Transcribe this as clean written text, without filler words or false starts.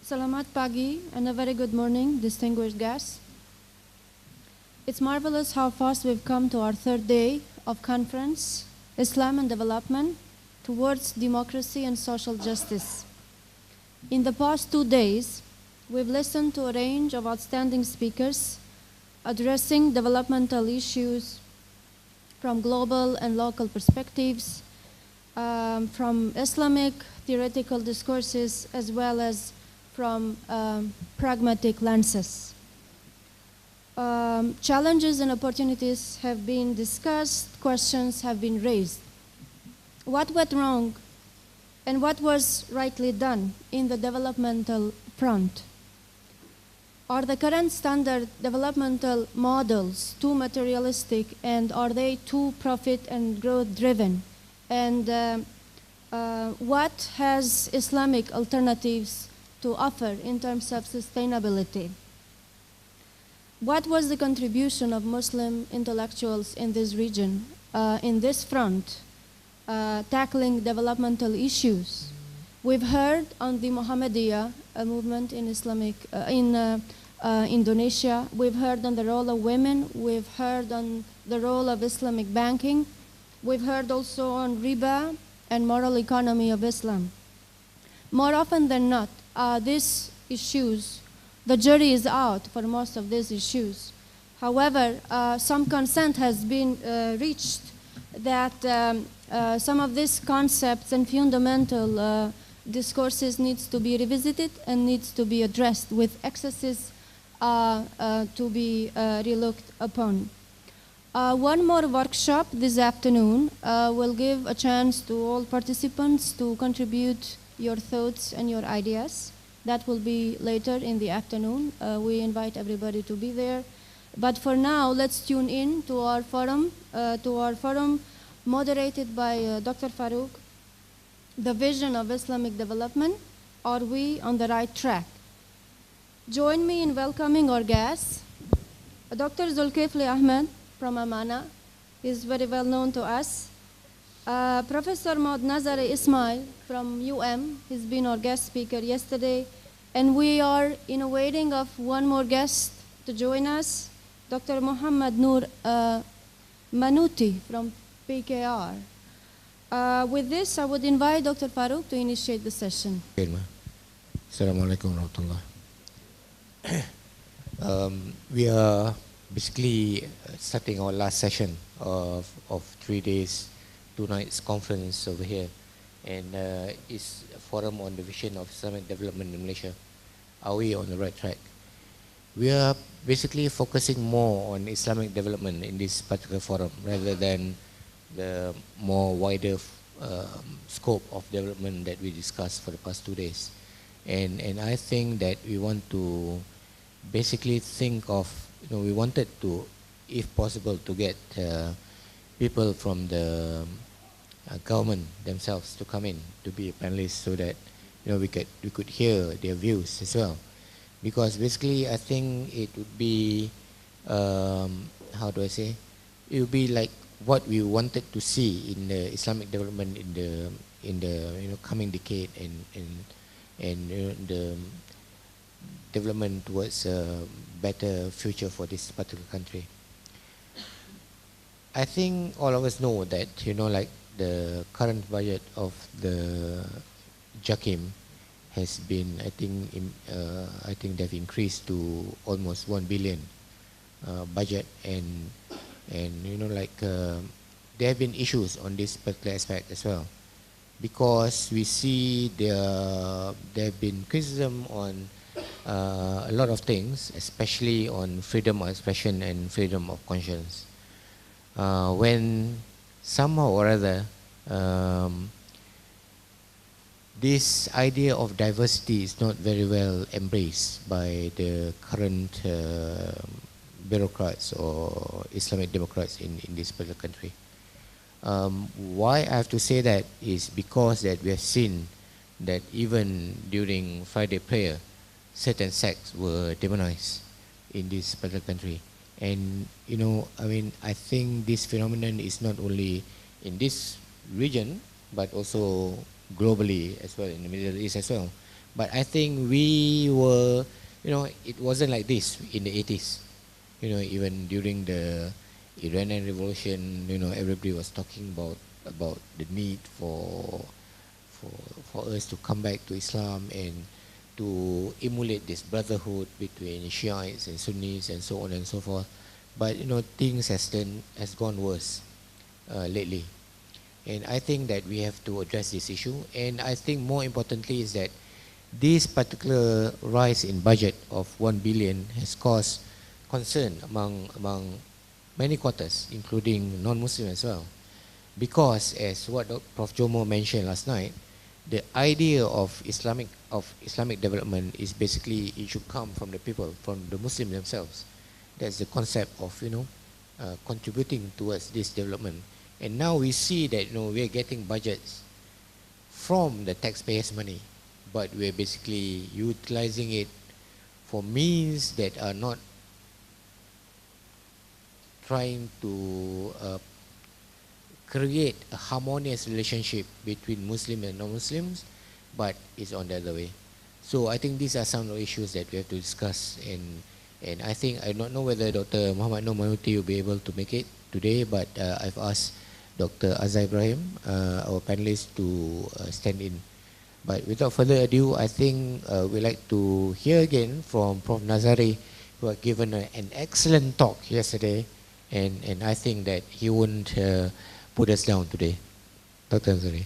Selamat pagi and a very good morning, distinguished guests. It's marvelous how fast we've come to our third day of conference, Islam and Development Towards Democracy and Social Justice. In the past 2 days, we've listened to a range of outstanding speakers addressing developmental issues from global and local perspectives, from Islamic theoretical discourses, as well as from pragmatic lenses. Challenges and opportunities have been discussed, questions have been raised. What went wrong and what was rightly done in the developmental front? Are the current standard developmental models too materialistic, and are they too profit and growth driven? And what has Islamic alternatives to offer in terms of sustainability? What was the contribution of Muslim intellectuals in this region, in this front, tackling developmental issues? We've heard on the Muhammadiyah movement in Islamic, in Indonesia. We've heard on the role of women. We've heard on the role of Islamic banking. We've heard also on riba and moral economy of Islam. More often than not, these issues, the jury is out for most of these issues. However, some consent has been reached that some of these concepts and fundamental discourses needs to be revisited and needs to be addressed, with excesses to be relooked upon. One more workshop this afternoon will give a chance to all participants to contribute your thoughts and your ideas. That will be later in the afternoon. We invite everybody to be there. But for now, let's tune in to our forum moderated by Dr. Farouk, The Vision of Islamic Development. Are we on the right track? Join me in welcoming our guests. Dr. Dzulkefly Ahmad from Amanah is very well known to us. Professor Mohd Nazari Ismail from he's been our guest speaker yesterday, and we are in a waiting of one more guest to join us, Dr. Muhammad Nur Manuty from PKR. With this, I would invite Dr. Farouk to initiate the session. Assalamualaikum warahmatullah. We are basically starting our last session of 3 days, 2 nights conference over here, and it's a forum on the vision of Islamic development in Malaysia. Are we on the right track? We are basically focusing more on Islamic development in this particular forum rather than the more wider scope of development that we discussed for the past 2 days. And I think that we want to basically think of, we wanted to, if possible, to get people from the government themselves to come in to be panelists, so that we could hear their views as well. Because basically, I think it would be how do I say? It would be like what we wanted to see in the Islamic development in the coming decade, and the development towards a better future for this particular country. I think all of us know that, like the current budget of the JAKIM has been, I think they've increased to almost 1 billion budget, and there have been issues on this particular aspect as well, because we see there have been criticism on a lot of things, especially on freedom of expression and freedom of conscience. When somehow or other this idea of diversity is not very well embraced by the current bureaucrats or Islamic democrats in this particular country. Why I have to say that is because that we have seen that even during Friday prayer, certain sects were demonized in this particular country. And I think this phenomenon is not only in this region, but also globally as well, in the Middle East as well. But I think we were, it wasn't like this in the 80s. Even during the Iranian Revolution, everybody was talking about the need for us to come back to Islam and to emulate this brotherhood between Shiites and Sunnis and so on and so forth. But things has gone worse lately, and I think that we have to address this issue. And I think more importantly is that this particular rise in budget of 1 billion has caused concern among many quarters, including non-Muslim as well, because as what Prof. Jomo mentioned last night, the idea of Islamic development is basically it should come from the people, from the Muslims themselves. That's the concept of contributing towards this development. And now we see that we are getting budgets from the taxpayers' money, but we're basically utilizing it for means that are not trying to create a harmonious relationship between Muslim and non-Muslims, but it's on the other way. So I think these are some of the issues that we have to discuss, and I think, I don't know whether Dr. Muhammad Nur Manuty will be able to make it today, but I've asked Dr. Azhar Ibrahim, our panelist, to stand in. But without further ado, I think we'd like to hear again from Prof. Nazari, who had given an excellent talk yesterday, and I think that he won't put us down today. Dr. Nazari.